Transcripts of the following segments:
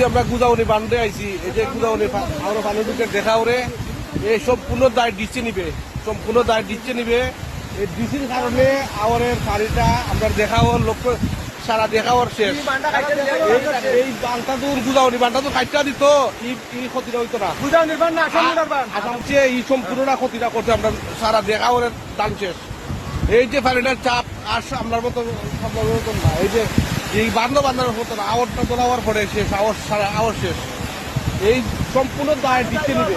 যে আমরা গুদাউনি বান্ধে আইছি, এই যে গুদাউনি আমরা পানি ঢুকে দেখা ওরে এই সম্পূর্ণ দায় দিচ্ছে নিবে, সম্পূর্ণ দায় দিচ্ছে নিবে। এই ডিসির কারণে আমাদের পানিটা আমরা দেখাও লক্ষ্য সারা দেখাওয়ার শেষ। এই বানটা তো গুদাউনি বানটা তো কাটটা দিত, এই ক্ষতিটা হইতো না। আসামছে এই সম্পূর্ণটা ক্ষতিটা করছে, আমরা সারা দেখাওয়ার দাম শেষ। এই যে পানিটার চাপ আর আপনার মতো না, এই যে এই বান্ধার হতো না, আওয়ারটা তোলাওয়ার পরে শেষ, আওয়ার শেষ। এই সম্পূর্ণ দায় দিচ্ছে নিবে,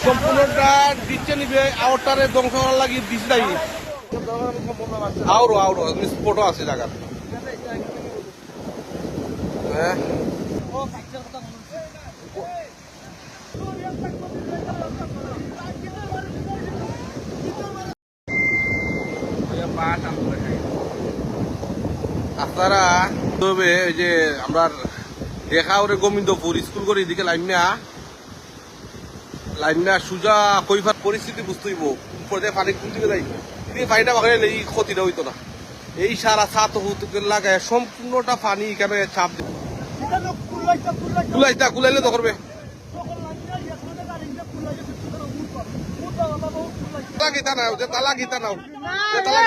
সম্পূর্ণটা দিচ্ছে নিবে, আওয়ারটারে ধ্বংস করার লাগি দিচ্ছে নাই। আউরো স্পটও আছে জায়গা। হ্যাঁ আপনারা তবে ওই যে আমরা দেখা ওরে গোবিন্দপুর স্কুল করে এদিকে লাইনা সুজা কইফার পরিস্থিতি বুঝতে হইব। উপরে পানি কোন দিকে যাই, এদিকে পানিটা বাগাইলে এই ক্ষতিটা হইতো না। এই সারা ছাত লাগায় সম্পূর্ণটা পানি এখানে চাপ কুলাইলে তো করবে। গীতা নাও যে তালা গীতা নাও, তালা